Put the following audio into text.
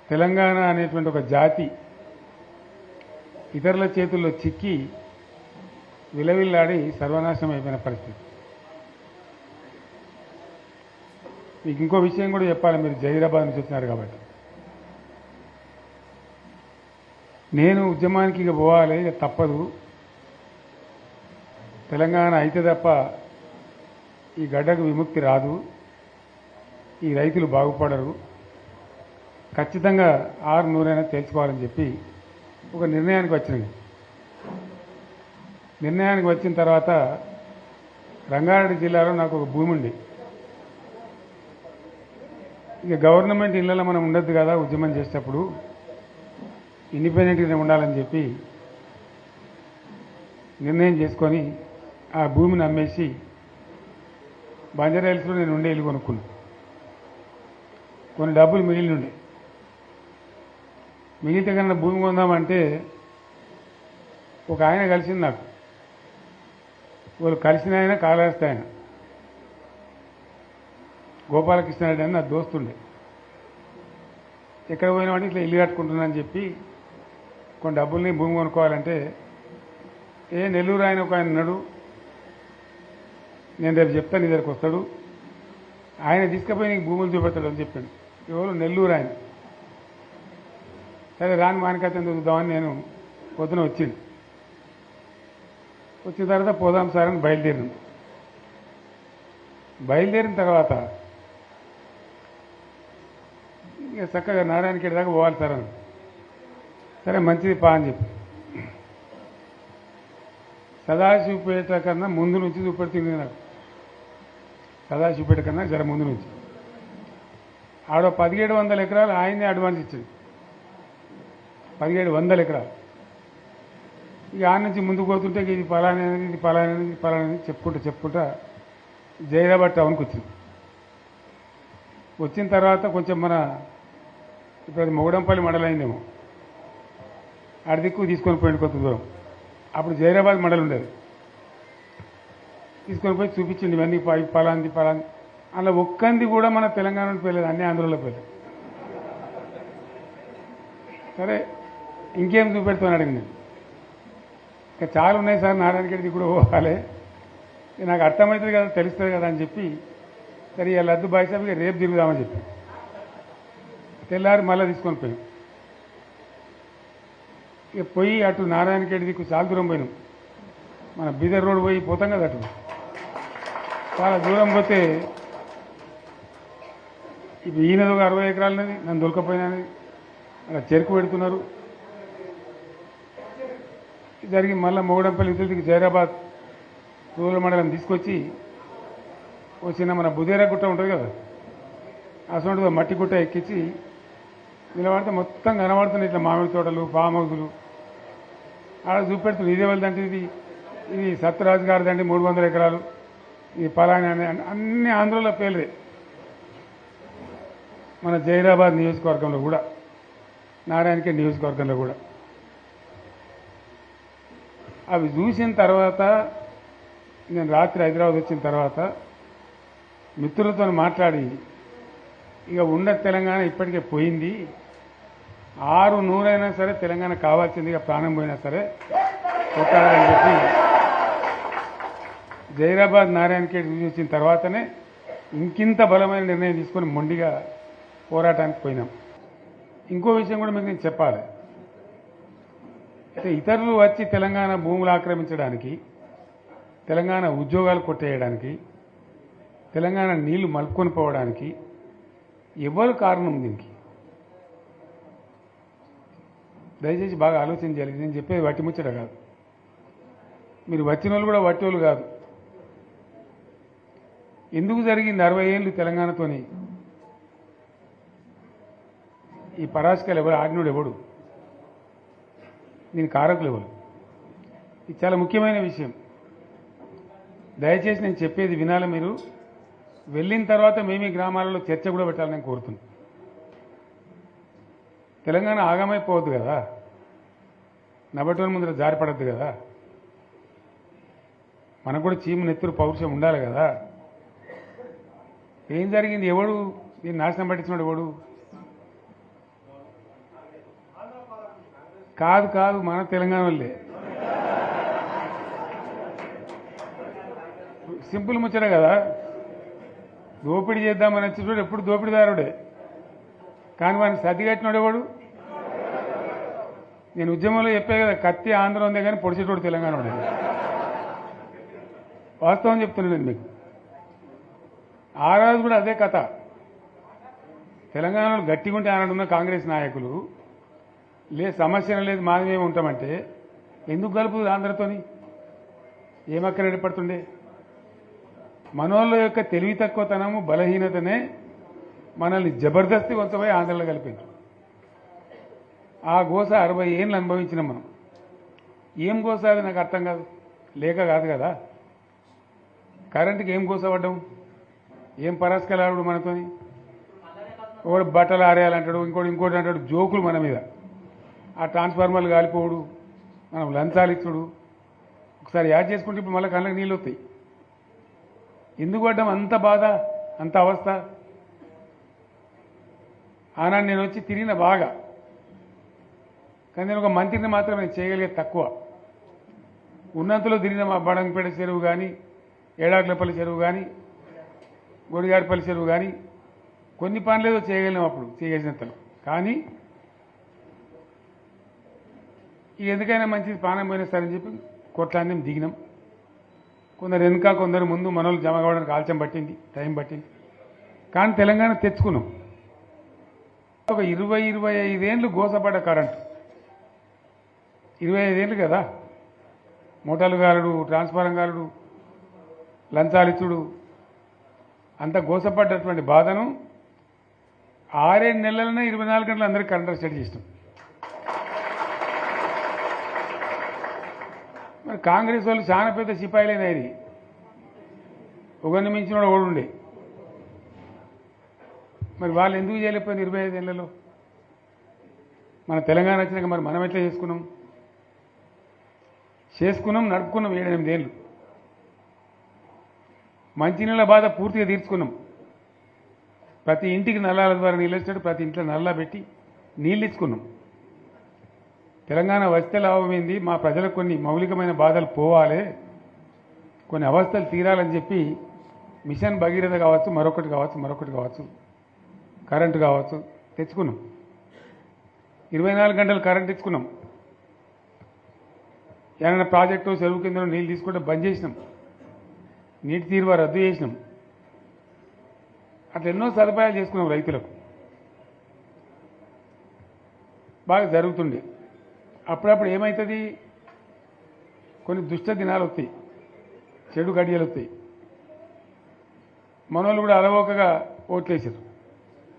తెలంగాణ అనేటువంటి ఒక జాతి ఇతరుల చేతుల్లో చిక్కి విలవిల్లాడి సర్వనాశనం అయిపోయిన పరిస్థితి. మీకు ఇంకో విషయం కూడా చెప్పాలి, మీరు జహీరాబాద్ నుంచి వచ్చినారు కాబట్టి. నేను ఉద్యమానికి ఇక పోవాలి, ఇక తప్పదు, తెలంగాణ అయితే తప్ప ఈ గడ్డకు విముక్తి రాదు, ఈ రైతులు బాగుపడరు, ఖచ్చితంగా 600 తేల్చుకోవాలని చెప్పి ఒక నిర్ణయానికి వచ్చింది. నిర్ణయానికి వచ్చిన తర్వాత రంగారెడ్డి జిల్లాలో నాకు ఒక భూమి ఉంది. ఇక గవర్నమెంట్ ఇళ్లలో మనం ఉండొద్దు కదా ఉద్యమం చేసేటప్పుడు, ఇండిపెండెంట్గానే ఉండాలని చెప్పి నిర్ణయం చేసుకొని ఆ భూమిని అమ్మేసి బంజారాహిల్స్లో నేను ఉండే ఇల్లు కొనుక్కున్నాను. కొన్ని డబ్బులు మిగిలినుండే, మిగిలితే కన్నా భూమి కొందామంటే ఒక ఆయన కలిసింది నాకు. వాళ్ళు కలిసిన ఆయన కాళహస్తి ఆయన గోపాలకృష్ణారెడ్డి అని నా దోస్తుండే. ఎక్కడ పోయినామంటే ఇట్లా ఇల్లు కట్టుకుంటున్నా అని చెప్పి కొన్ని డబ్బుల్ని భూమి కొనుక్కోవాలంటే, నెల్లూరు ఆయన ఒక ఆయన ఉన్నాడు, నేను రేపు చెప్తాను, నీ దగ్గరికి వస్తాడు, ఆయన తీసుకుపోయి నీకు భూములు చూపెడతాడు అని చెప్పాడు. ఎవరు? నెల్లూరు ఆయన. సరే రాని మానికైతే చూద్దామని నేను పొద్దున వచ్చింది. వచ్చిన తర్వాత పోదాం సార్ అని బయలుదేరినాం. బయలుదేరిన తర్వాత ఇక చక్కగా నారాయణఖేడ్ దాకా పోవాలి సార్ అని. సరే మంచిది పా అని చెప్పి సదాశివపేట కన్నా ముందు నుంచి చూపెడుతుంది నాకు. సదాశివపేట కన్నా జర ముందు నుంచి ఆడ 1700 ఎకరాలు ఆయనే అడ్వాన్స్ ఇచ్చాడు. 1700 ఎకరాలు. ఇక ఆ నుంచి ముందుకు పోతుంటే ఇది పలానది, ఇది పలానది, ఇది పలానది చెప్పుకుంటా జైరాబాద్ టౌన్కి వచ్చింది. వచ్చిన తర్వాత కొంచెం ఇప్పుడు అది మొగడంపల్లి మండలం అయిందేమో, ఆడ దిక్కు తీసుకొని పోయింది కొంత దూరం. అప్పుడు జైరాబాద్ మండలం ఉండేది. తీసుకొని పోయి చూపించండి ఇవన్నీ పలాంది పలాంది. అలా ఒక్కంది కూడా మన తెలంగాణలో పోయలేదు, అన్ని ఆంధ్రలో పోయలేదు. సరే ఇంకేం చూపెడుతున్నాను అడిగింది. ఇంకా చాలా ఉన్నాయి సార్, నారాయణఖేడ్కి కూడా పోవాలి, నాకు అర్థమవుతుంది కదా, తెలుస్తుంది కదా అని చెప్పి సరే ఇక లద్దు బాయ్సాబ్ ఇక రేపు తిరుగుదామని చెప్పి తెల్లారి మళ్ళీ తీసుకొని పోయాం. ఇక పోయి అటు నారాయణఖేడ్ దిక్కు చాలా దూరం పోయినాం. మన బీదర్ రోడ్ పోయి పోతాం కదా, అటు చాలా దూరం పోతే ఇప్పుడు ఈయనది ఒక 60 ఎకరాలనేది నన్ను దొరకపోయినది అలా చెరుకు పెడుతున్నారు. జరిగి మళ్ళీ మొగడంపల్లి ఇతరులకి జైరాబాద్ రూరల్ మండలం తీసుకొచ్చి వచ్చిన మన బుదేరా గుట్ట ఉంటుంది కదా, అసలు మట్టి గుట్ట ఎక్కించి నిలబడితే మొత్తం కనబడుతున్నాయి ఇట్లా మామిడి తోటలు, ఫామ్ హౌజులు. ఆడ చూపెడుతుంది ఇదే వాళ్ళదంటే ఇది సత్యరాజు గారిదండి 300 ఎకరాలు, ఇది పలానా అన్ని ఆంధ్రలో పేర్లే. మన జైరాబాద్ నియోజకవర్గంలో కూడా, నారాయణఖేడ్ నియోజకవర్గంలో కూడా. అవి చూసిన తర్వాత నేను రాత్రి హైదరాబాద్ వచ్చిన తర్వాత మిత్రులతో మాట్లాడి ఇక ఉన్న తెలంగాణ ఇప్పటికే పోయింది, 600 సరే తెలంగాణ కావాల్సింది, ఇక ప్రాణం పోయినా సరే కొట్టాలని చెప్పి జైరాబాద్ నారాయణఖేడ్ చూసి వచ్చిన తర్వాతనే ఇంకింత బలమైన నిర్ణయం తీసుకొని మొండిగా పోరాటానికి పోయినాం. ఇంకో విషయం కూడా మీకు నేను చెప్పాలి. అయితే ఇతరులు వచ్చి తెలంగాణ భూములు ఆక్రమించడానికి, తెలంగాణ ఉద్యోగాలు కొట్టేయడానికి, తెలంగాణ నీళ్లు మలుపుకొని పోవడానికి ఎవరు కారణం? దీనికి దయచేసి బాగా ఆలోచన చేయాలి. నేను చెప్పేది వట్టి ముచ్చట కాదు, మీరు వచ్చిన వాళ్ళు కూడా వట్టి వాళ్ళు కాదు. ఎందుకు జరిగింది 60 ఏళ్ళు తెలంగాణతోని? ఈ పరాశకాలు ఎవరు? ఆజ్ఞుడు ఎవడు? దీని కారకులు ఎవరు? ఇది చాలా ముఖ్యమైన విషయం. దయచేసి నేను చెప్పేది వినాలి. మీరు వెళ్ళిన తర్వాత మేమీ గ్రామాలలో చర్చ కూడా పెట్టాలని నేను కోరుతున్నాను. తెలంగాణ ఆగమైపోవద్దు కదా, నబటోని ముందర జారిపడద్దు కదా, మనకు కూడా చీము నెత్తురు పౌరుషం ఉండాలి కదా. ఏం జరిగింది? ఎవడు దీన్ని నాశనం పట్టించినాడు? ఎవడు? కాదు కాదు మన తెలంగాణ వాళ్ళే. సింపుల్ ముచ్చట కదా. దోపిడీ చేద్దామని వచ్చేటోడు ఎప్పుడు దోపిడీదారుడే, కానీ వాడిని సర్దిగట్టినోడు ఎవడు? నేను ఉద్యమంలో చెప్పే కదా, కత్తి ఆంధ్ర ఉందే కానీ పొడిచేటోడు తెలంగాణ వాడే. వాస్తవం చెప్తున్నాను నేను మీకు. ఆ రోజు కూడా అదే కథ. తెలంగాణలో గట్టిగా ఉంటే ఆనాడున్న కాంగ్రెస్ నాయకులు సమస్య లేదు మాది మేము ఉంటామంటే ఎందుకు కలుపుతుంది ఆంధ్రతోని? ఏమక్కడ ఏర్పడుతుండే? మనోళ్ళ యొక్క తెలివి తక్కువతనము బలహీనతనే మనల్ని జబర్దస్తి వంచబోయి ఆంధ్రలో కలిపించు. ఆ గోస 60 ఏళ్ళు అనుభవించినాం మనం. ఏం గోస అది నాకు అర్థం కాదు. లేక కాదు కదా. కరెంటుకి ఏం గోస పడ్డాం? ఏం పరాస్కలాడు మనతోని? ఒకడు బట్టలు ఆరేయాలంటాడు, ఇంకోటి అంటాడు. జోకులు మన మీద. ఆ ట్రాన్స్ఫార్మర్లు కాలిపోవడు, మనం లంచాలు ఇచ్చుడు. ఒకసారి యాడ్ చేసుకుంటే ఇప్పుడు మళ్ళీ కళ్ళకి నీళ్ళు వస్తాయి. ఎందుకు పడ్డాం అంత బాధ, అంత అవస్థ? ఆనాడు నేను వచ్చి తిరిగిన బాగా, కానీ నేను ఒక మంత్రిని మాత్రం నేను చేయగలిగేది తక్కువ. ఉన్నంతలో తిరిగిన మా బడంగపేట చెరువు కానీ, ఏడాకులపల్లి చెరువు కానీ, గొడిగాడిపల్లి చెరువు కానీ కొన్ని పనులేదో చేయగలిగినాం అప్పుడు చేసినంతలో. కానీ ఎందుకైనా మంచిది పానం పోయినా సరే అని చెప్పి కొట్లాడినాం, దిగినాం. కొందరు వెనుక కొందరు ముందు మనోళ్ళు జమ కావడానికి ఆలస్యం పట్టింది, టైం పట్టింది. కానీ తెలంగాణ తెచ్చుకున్నాం. ఒక 20-25 ఏళ్ళు గోసపడ్డ కరెంటు. 25 ఏళ్ళు కదా. మోటార్లు గాలుడు, ట్రాన్స్ఫారం గాలుడు, లంచాలిచ్చుడు, అంత గోసపడ్డటువంటి బాధను 6-7 నెలలనే 24 గంటలు అందరికీ కరెంట్ స్టడీ చేసినాం. మరి కాంగ్రెస్ వాళ్ళు చాలా పెద్ద సిపాయిలైనది. ఒకరిని మించిన వాడు ఓడుండే. మరి వాళ్ళు ఎందుకు చేయలేకపోయింది 25 ఏళ్లలో? మన తెలంగాణ వచ్చినాక మరి మనం ఎట్లా చేసుకున్నాం నడుపుకున్నాం 7-8 ఏళ్ళు. మంచినీళ్ళ బాధ పూర్తిగా తీర్చుకున్నాం. ప్రతి ఇంటికి నల్లాల ద్వారా నీళ్ళు వచ్చాడు, ప్రతి ఇంట్లో నల్లా పెట్టి నీళ్ళు ఇచ్చుకున్నాం. తెలంగాణ వస్తే లాభమైంది, మా ప్రజలకు కొన్ని మౌలికమైన బాధలు పోవాలి, కొన్ని అవస్థలు తీరాలని చెప్పి మిషన్ భగీరథ కావచ్చు, మరొకటి కావచ్చు, కరెంటు కావచ్చు తెచ్చుకున్నాం. 24 గంటలు కరెంట్ ఇచ్చుకున్నాం. ఏమైనా ప్రాజెక్టు చెరువు కింద నీళ్ళు తీసుకుంటే బంద్ చేసినాం. నీటి తీరువ రద్దు చేసినాం. అట్లా ఎన్నో సదుపాయాలు చేసుకున్నాం. రైతులకు బాగా జరుగుతుండే. అప్పుడప్పుడు ఏమవుతుంది, కొన్ని దుష్ట దినాలు వస్తాయి, చెడు గడియలు వస్తాయి. మనోళ్ళు కూడా అలవోకగా ఓట్లేసారు.